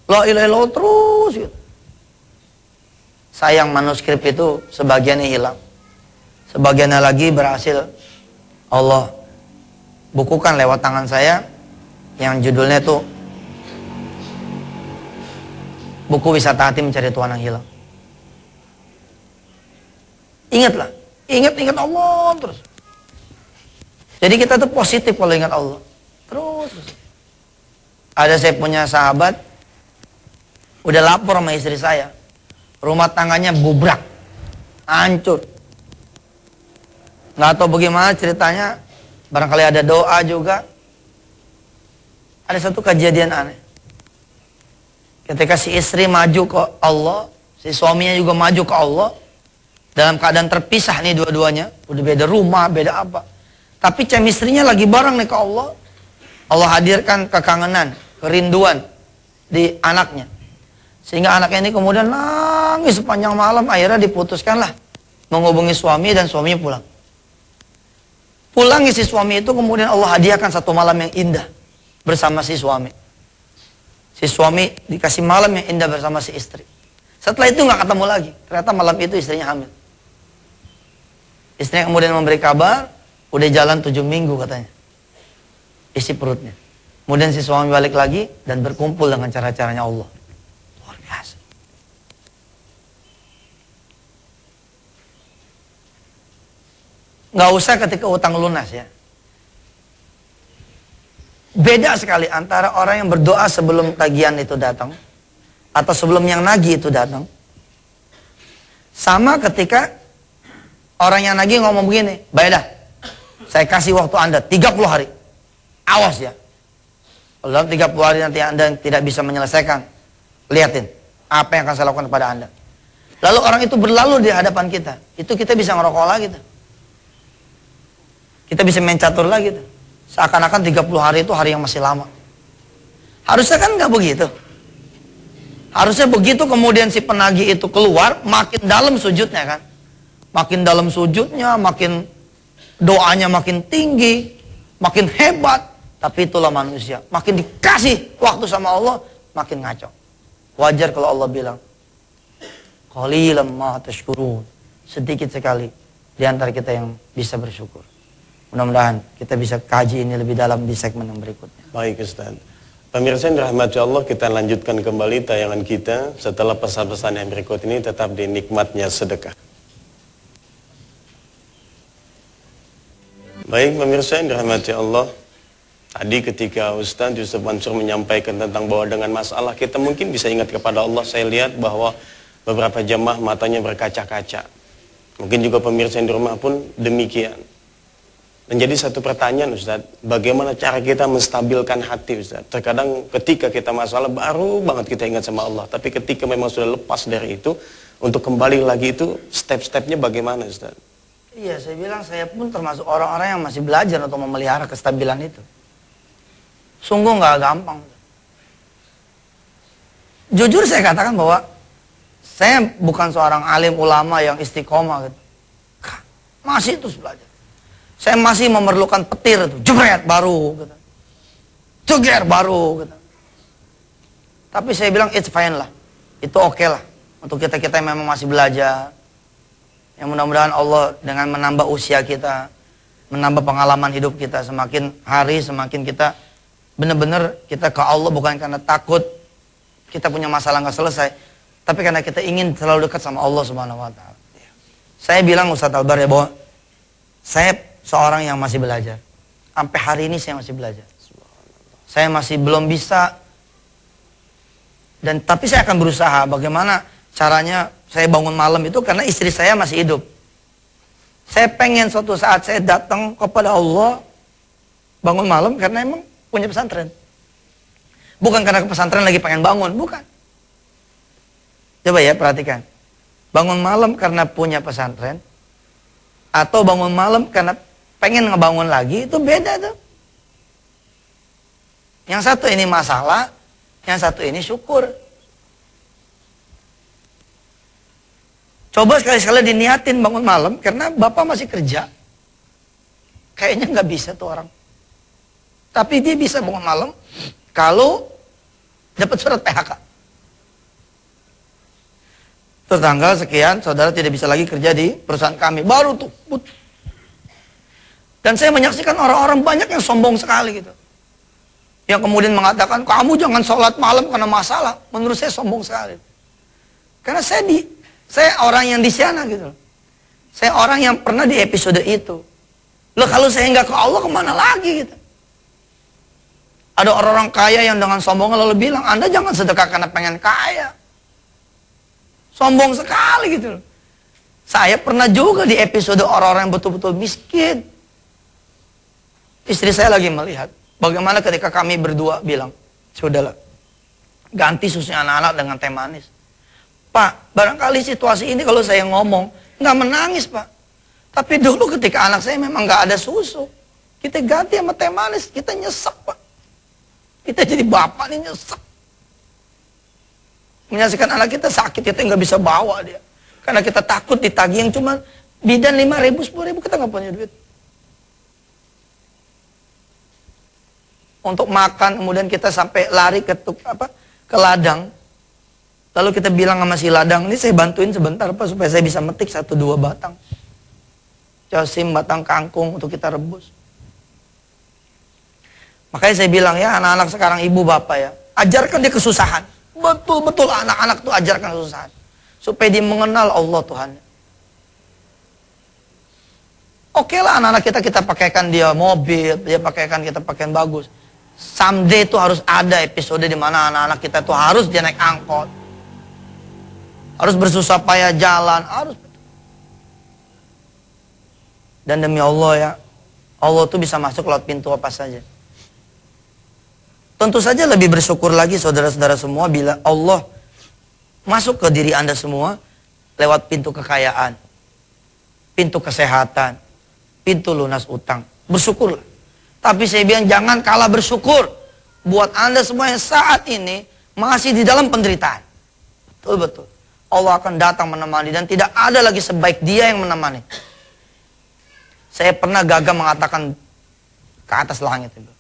La ilaha illallah terus gitu. Sayang manuskrip itu sebagiannya hilang. Sebagiannya lagi berhasil Allah bukukan lewat tangan saya yang judulnya tuh Buku Wisata Hati Mencari Tuhan yang Hilang. Ingatlah, ingat Allah terus. Jadi kita tuh positif kalau ingat Allah. Terus. Ada saya punya sahabat udah lapor sama istri saya. Rumah tangganya bubrak. Hancur. Nggak tahu bagaimana ceritanya. Barangkali ada doa juga. Ada satu kejadian aneh. Ketika si istri maju ke Allah, si suaminya juga maju ke Allah. Dalam keadaan terpisah nih dua-duanya. Udah beda rumah, beda apa. Tapi chemistry-nya lagi bareng nih ke Allah. Allah hadirkan kekangenan, kerinduan di anaknya. Sehingga anaknya ini kemudian nangis sepanjang malam. Akhirnya diputuskanlah menghubungi suami dan suaminya pulang. Pulang si suami itu kemudian Allah hadiahkan satu malam yang indah bersama si suami. Si suami dikasih malam yang indah bersama si istri. Setelah itu nggak ketemu lagi. Ternyata malam itu istrinya hamil. Istrinya kemudian memberi kabar, udah jalan 7 minggu katanya. Isi perutnya. Kemudian si suami balik lagi dan berkumpul dengan cara-caranya Allah. Luar biasa. Nggak usah ketika utang lunas ya. Beda sekali antara orang yang berdoa sebelum tagihan itu datang atau sebelum yang nagih itu datang. Sama ketika orang yang nagih ngomong begini, baik dah, saya kasih waktu Anda 30 hari. Awas ya. Kalau dalam 30 hari nanti Anda tidak bisa menyelesaikan, lihatin apa yang akan saya lakukan kepada Anda. Lalu orang itu berlalu di hadapan kita. Itu kita bisa ngerokok lagi tuh. Kita bisa main catur lagi tuh. Seakan-akan 30 hari itu hari yang masih lama. Harusnya kan nggak begitu. Harusnya begitu kemudian si penagih itu keluar, makin dalam sujudnya kan. Makin dalam sujudnya, makin doanya makin tinggi, makin hebat. Tapi itulah manusia. Makin dikasih waktu sama Allah, makin ngaco. Wajar kalau Allah bilang, qalilan ma tashkurun. Sedikit sekali di antara kita yang bisa bersyukur. Mudah-mudahan kita bisa kaji ini lebih dalam di segmen yang berikutnya. Baik Ustaz. Pemirsa yang dirahmati Allah, kita lanjutkan kembali tayangan kita setelah pesan-pesan yang berikut ini, tetap di nikmatnya sedekah. Baik pemirsa yang dirahmati Allah, tadi ketika Ustaz Yusuf Mansur menyampaikan tentang bahwa dengan masalah kita mungkin bisa ingat kepada Allah, saya lihat bahwa beberapa jemaah matanya berkaca-kaca. Mungkin juga pemirsa yang di rumah pun demikian. Menjadi satu pertanyaan Ustaz, bagaimana cara kita menstabilkan hati Ustaz? Terkadang ketika kita masalah baru banget kita ingat sama Allah, tapi ketika memang sudah lepas dari itu, untuk kembali lagi itu step-stepnya bagaimana Ustaz? Iya, saya bilang saya pun termasuk orang-orang yang masih belajar untuk memelihara kestabilan itu. Sungguh nggak gampang. Jujur saya katakan bahwa saya bukan seorang alim ulama yang istiqomah gitu. Masih terus belajar. Saya masih memerlukan petir itu, jebret baru, gitu. Ceger baru, gitu. Tapi saya bilang it's fine lah, itu oke lah untuk kita yang memang masih belajar. Yang mudah-mudahan Allah dengan menambah usia kita, menambah pengalaman hidup kita, semakin hari semakin kita benar-benar kita ke Allah bukan karena takut kita punya masalah nggak selesai, tapi karena kita ingin selalu dekat sama Allah Subhanahu Wa Taala. Saya bilang Ustaz Albar ya bahwa saya seorang yang masih belajar. Sampai hari ini saya masih belajar. Saya masih belum bisa. Dan tapi saya akan berusaha bagaimana caranya saya bangun malam itu karena istri saya masih hidup. Saya pengen suatu saat saya datang kepada Allah bangun malam karena emang punya pesantren. Bukan karena ke pesantren lagi pengen bangun, bukan. Coba ya perhatikan. Bangun malam karena punya pesantren atau bangun malam karena pengen ngebangun lagi, itu beda tuh. Yang satu ini masalah, yang satu ini syukur. Coba sekali-sekali diniatin bangun malam, karena bapak masih kerja. Kayaknya nggak bisa tuh orang. Tapi dia bisa bangun malam, kalau dapat surat PHK. Terus tanggal sekian, saudara tidak bisa lagi kerja di perusahaan kami. Baru tuh. Dan saya menyaksikan orang-orang banyak yang sombong sekali gitu. Yang kemudian mengatakan, kamu jangan sholat malam karena masalah. Menurut saya sombong sekali. Karena saya orang yang di sana gitu. Saya orang yang pernah di episode itu. Loh kalau saya nggak ke Allah kemana lagi gitu. Ada orang-orang kaya yang dengan sombong lalu bilang, Anda jangan sedekah karena pengen kaya. Sombong sekali gitu. Saya pernah juga di episode orang-orang yang betul-betul miskin. Istri saya lagi melihat bagaimana ketika kami berdua bilang, sudahlah, ganti susunya anak-anak dengan teh manis. Pak, barangkali situasi ini kalau saya ngomong, nggak menangis Pak. Tapi dulu ketika anak saya memang nggak ada susu, kita ganti sama teh manis, kita nyesek Pak. Kita jadi bapak nih nyesek. Menyaksikan anak kita sakit, kita nggak bisa bawa dia. Karena kita takut ditagih yang cuma bidan 5.000, 10.000, kita nggak punya duit. Untuk makan, kemudian kita sampai lari ke ladang. Lalu kita bilang sama si ladang, ini saya bantuin sebentar Pak, supaya saya bisa metik 1-2 batang. Cosim, batang kangkung untuk kita rebus. Makanya saya bilang ya, anak-anak sekarang ibu bapak ya, ajarkan dia kesusahan. Betul-betul anak-anak tuh ajarkan kesusahan. Supaya dia mengenal Allah Tuhan. Oke lah anak-anak kita pakaikan dia mobil, dia kita pakaian bagus. Someday itu harus ada episode di mana anak-anak kita tuh harus dia naik angkot. Harus bersusah payah jalan, harus. Dan demi Allah ya, Allah tuh bisa masuk lewat pintu apa saja. Tentu saja lebih bersyukur lagi saudara-saudara semua bila Allah masuk ke diri Anda semua lewat pintu kekayaan, pintu kesehatan, pintu lunas utang. Bersyukurlah. Tapi saya bilang jangan kalah bersyukur buat Anda semua yang saat ini masih di dalam penderitaan. Betul-betul. Allah akan datang menemani dan tidak ada lagi sebaik Dia yang menemani. Saya pernah gagah mengatakan ke atas langit itu.